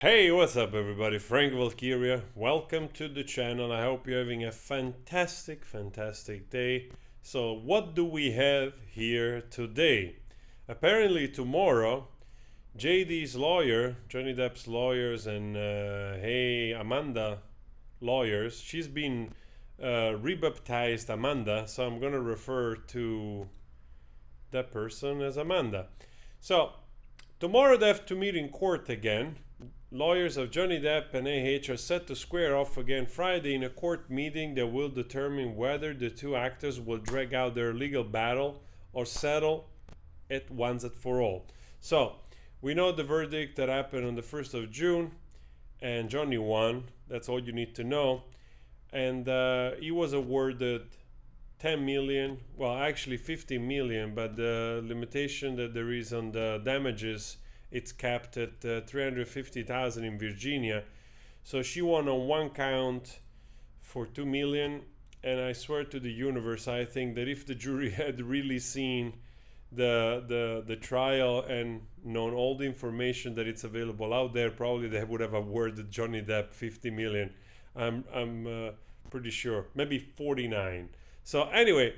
Hey, what's up, everybody? Frank Valkyria. Welcome to the channel. I hope you're having a fantastic day. So, what do we have here today? Apparently, tomorrow, JD's lawyer, Johnny Depp's lawyers, and Hey Amanda lawyers, she's been rebaptized Amanda, so I'm gonna refer to that person as Amanda. So, tomorrow they have to meet in court again. Lawyers of Johnny Depp and AH are set to square off again Friday in a court meeting that will determine whether the two actors will drag out their legal battle or settle it once and for all. So, we know the verdict that happened on the 1st of June, and Johnny won. That's all you need to know. And he was awarded 10 million, well, actually 50 million, but the limitation that there is on the damages, it's capped at 350,000 in Virginia. So she won on one count for 2 million. And I swear to the universe, I think that if the jury had really seen the trial and known all the information that it's available out there, probably they would have awarded Johnny Depp 50 million. I'm pretty sure, maybe 49. So anyway,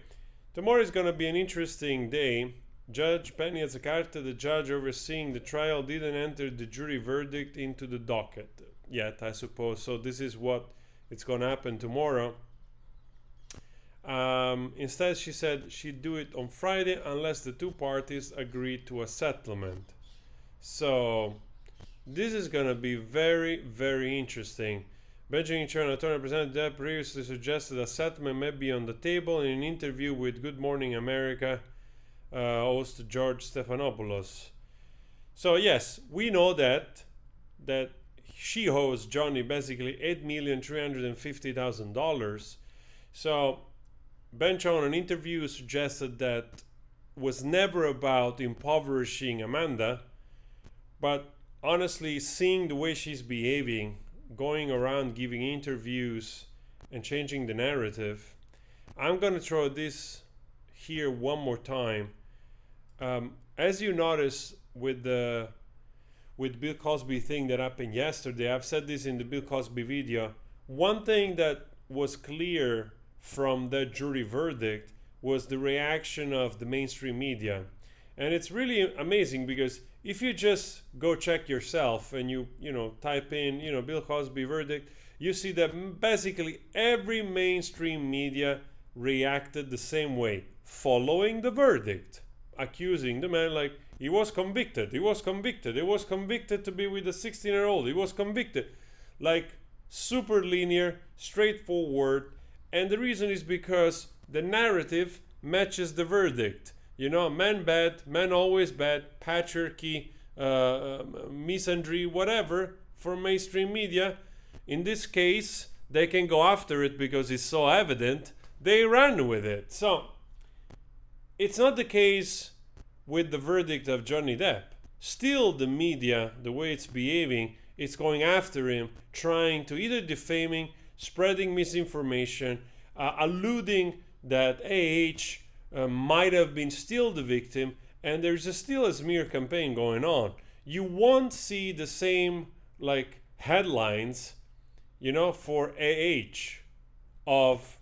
tomorrow is going to be an interesting day. Judge Penny Azzacarta, the judge overseeing the trial, didn't enter the jury verdict into the docket yet, I suppose. So this is what it's going to happen tomorrow. Instead, she said she'd do it on Friday unless the two parties agreed to a settlement. So this is going to be very interesting. Benjamin Chernow, attorney representative Depp, previously suggested a settlement may be on the table in an interview with Good Morning America host George Stephanopoulos. So yes, we know that she owes Johnny basically $8,350,000. So Bench on an interview suggested that was never about impoverishing Amanda, but honestly, seeing the way she's behaving, going around giving interviews and changing the narrative, I'm gonna throw this here one more time. As you notice with Bill Cosby thing that happened yesterday, I've said this in the Bill Cosby video. One thing that was clear from that jury verdict was the reaction of the mainstream media, and it's really amazing because if you just go check yourself and you type in Bill Cosby verdict, you see that basically every mainstream media reacted the same way following the verdict, accusing the man like he was convicted to be with a 16-year-old, he was convicted, like super linear, straightforward. And the reason is because the narrative matches the verdict. Men bad, men always bad, patriarchy, misandry, whatever, from mainstream media. In this case, they can go after it because it's so evident. They ran with it. So it's not the case with the verdict of Johnny Depp. Still, the media, the way it's behaving, it's going after him, trying to either defaming, spreading misinformation, alluding that AH might have been still the victim, and there's still a smear campaign going on. You won't see the same headlines, for AH of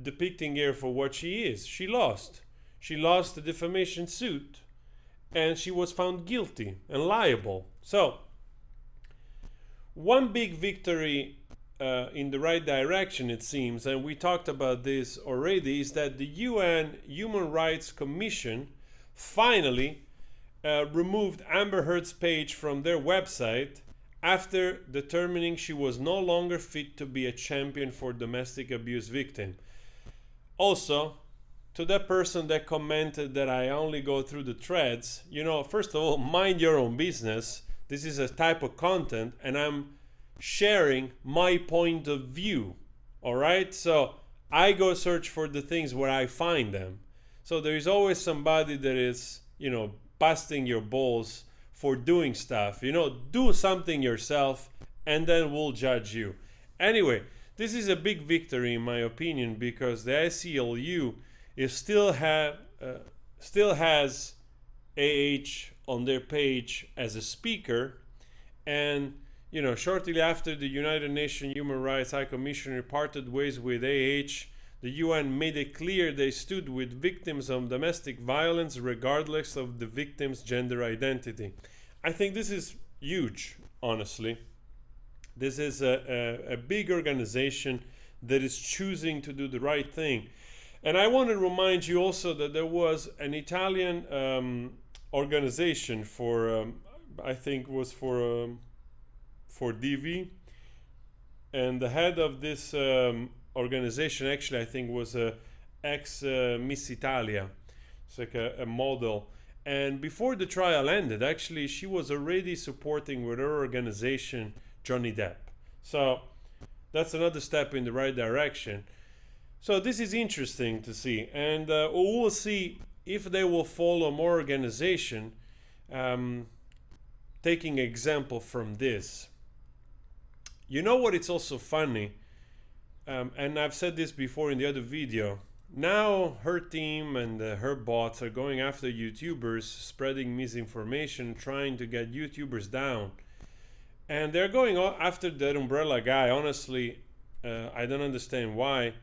depicting her for what she is. She lost the defamation suit, and she was found guilty and liable. So one big victory in the right direction, it seems, and we talked about this already, is that the UN Human Rights Commission finally removed Amber Heard's page from their website after determining she was no longer fit to be a champion for domestic abuse victims. Also, to that person that commented that I only go through the threads, first of all, mind your own business. This is a type of content, and I'm sharing my point of view. All right, so I go search for the things where I find them. So there is always somebody that is busting your balls for doing stuff. Do something yourself, and then we'll judge you. Anyway, this is a big victory in my opinion, because the ACLU is still has AH on their page as a speaker, and shortly after the United Nations Human Rights High Commissioner parted ways with AH, the UN made it clear they stood with victims of domestic violence regardless of the victim's gender identity. I think this is huge, honestly. This is a big organization that is choosing to do the right thing. And I want to remind you also that there was an Italian organization for, I think was for DV, and the head of this organization actually I think was ex Miss Italia. It's like a model. And before the trial ended, actually she was already supporting with her organization Johnny Depp. So that's another step in the right direction. So this is interesting to see, and we'll see if they will follow more organization taking example from this. You know what, it's also funny, and I've said this before in the other video. Now her team and her bots are going after YouTubers, spreading misinformation, trying to get YouTubers down. And they're going after that umbrella guy. Honestly, I don't understand why.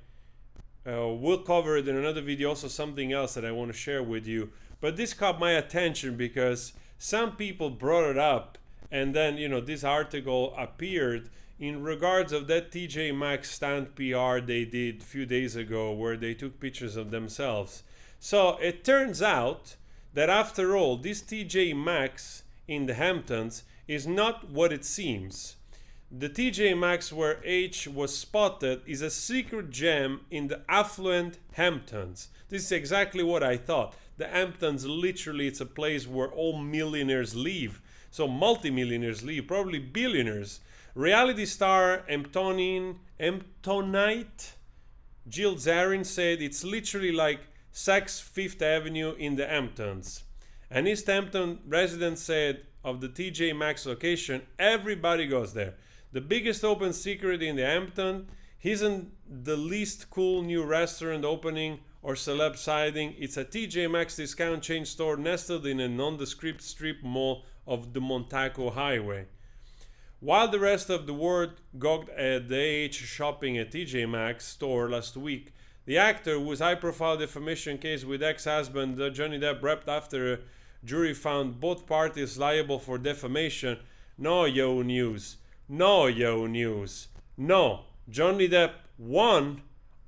We'll cover it in another video, also something else that I want to share with you. But this caught my attention because some people brought it up, and then this article appeared in regards of that TJ Maxx stand PR they did a few days ago, where they took pictures of themselves. So it turns out that after all, this TJ Maxx in the Hamptons is not what it seems. The TJ Maxx where H was spotted is a secret gem in the affluent Hamptons. This is exactly what I thought. The Hamptons, literally, it's a place where all millionaires live. So multi-millionaires live, probably billionaires. Reality star Hamptonite Jill Zarin said it's literally like Saks Fifth Avenue in the Hamptons. An East Hampton resident said of the TJ Maxx location, everybody goes there. The biggest open secret in the Hampton isn't the least cool new restaurant opening or celeb sighting. It's a TJ Maxx discount chain store nestled in a nondescript strip mall of the Montaco Highway. While the rest of the world gawked at the AH shopping at TJ Maxx store last week, the actor, whose high-profile defamation case with ex-husband Johnny Depp wrapped after a jury found both parties liable for defamation, no Yahoo News. No, Yahoo News. No, Johnny Depp won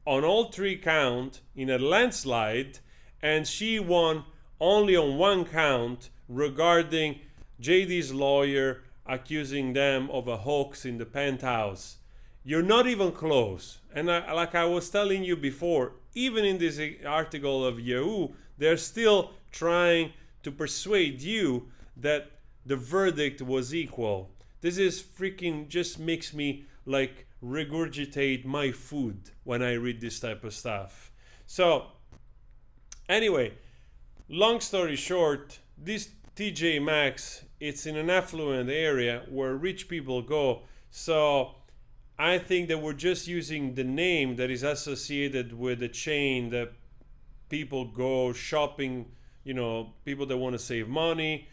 on all three counts in a landslide, and she won only on one count regarding JD's lawyer accusing them of a hoax in the penthouse. You're not even close. And like I was telling you before, even in this article of Yahoo, they're still trying to persuade you that the verdict was equal. This is freaking just makes me like regurgitate my food when I read this type of stuff. So anyway, long story short, this TJ Maxx, it's in an affluent area where rich people go. So I think that we're just using the name that is associated with the chain that people go shopping, people that want to save money,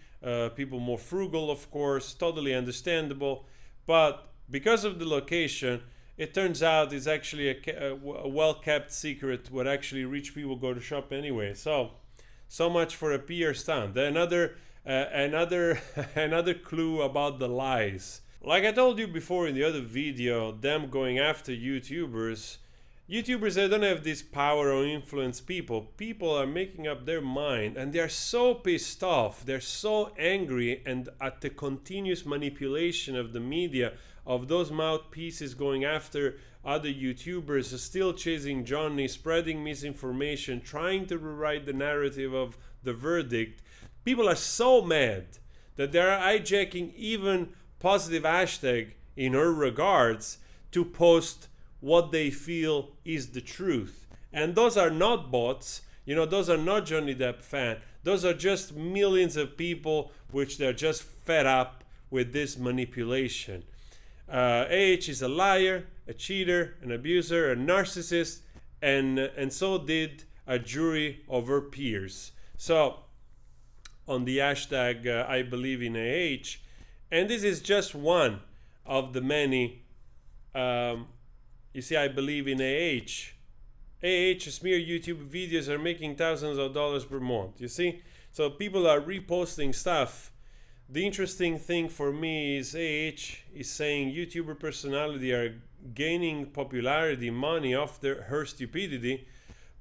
people more frugal, of course, totally understandable. But because of the location, it turns out it's actually a well-kept secret where actually rich people go to shop anyway. So much for a PR stunt. Another clue about the lies. Like I told you before in the other video, them going after YouTubers that don't have this power or influence people are making up their mind, and they're so pissed off, they're so angry, and at the continuous manipulation of the media, of those mouthpieces going after other YouTubers, still chasing Johnny, spreading misinformation, trying to rewrite the narrative of the verdict. People are so mad that they're hijacking even positive hashtag in her regards to post what they feel is the truth. And those are not bots, those are not Johnny Depp fans. Those are just millions of people which they're just fed up with this manipulation. AH is a liar, a cheater, an abuser, a narcissist, and so did a jury of her peers. So on the hashtag I believe in AH, and this is just one of the many. You see, I believe in AH. Smear YouTube videos are making thousands of dollars per month. You see, so people are reposting stuff. The interesting thing for me is AH is saying YouTuber personality are gaining popularity, money off her stupidity,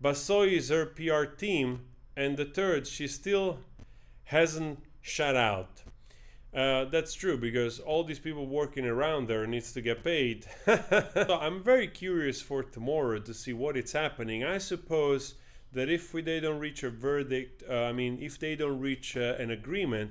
but so is her PR team. And the third, she still hasn't shut out. That's true, because all these people working around there needs to get paid. So I'm very curious for tomorrow to see what is happening. I suppose that if they don't reach a verdict, if they don't reach an agreement,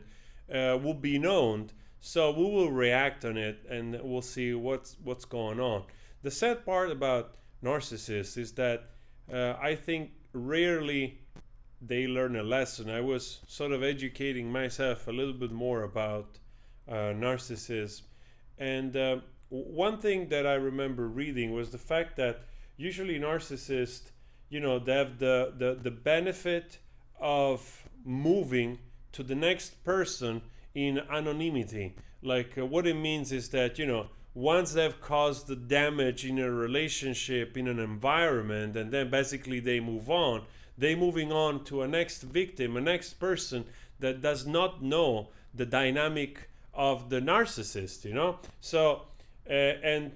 will be known. So we will react on it and we'll see what's going on. The sad part about narcissists is that I think rarely they learn a lesson. I was sort of educating myself a little bit more about narcissism, and one thing that I remember reading was the fact that usually narcissists, they have the benefit of moving to the next person in anonymity. Like what it means is that once they've caused the damage in a relationship, in an environment, and then basically they move on, they're moving on to a next victim, a next person that does not know the dynamic of the narcissist, So, and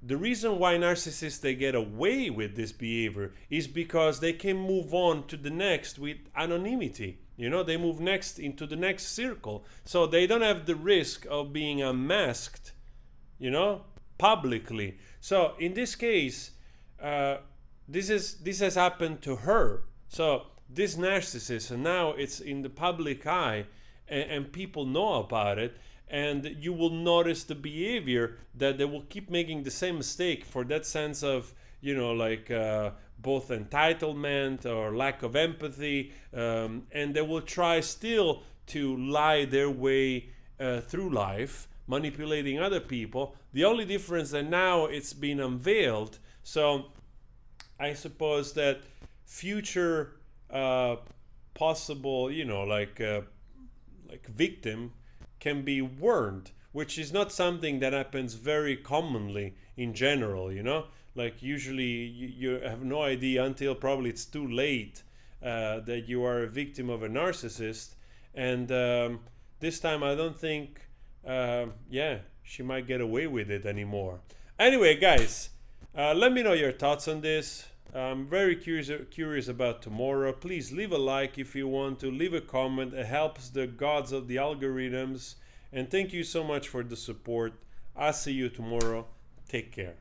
the reason why narcissists, they get away with this behavior is because they can move on to the next with anonymity. They move next into the next circle. So they don't have the risk of being unmasked, publicly. So in this case, this has happened to her. So this narcissist, and now it's in the public eye, and people know about it, and you will notice the behavior that they will keep making the same mistake for that sense of both entitlement or lack of empathy, and they will try still to lie their way through life, manipulating other people. The only difference that now it's been unveiled. So I suppose that future possible, victim can be warned, which is not something that happens very commonly in general, Like usually you have no idea until probably it's too late that you are a victim of a narcissist. And this time I don't think, she might get away with it anymore. Anyway, guys, let me know your thoughts on this. I'm very curious about tomorrow. Please leave a like if you want to. Leave a comment. It helps the gods of the algorithms. And thank you so much for the support. I'll see you tomorrow. Take care.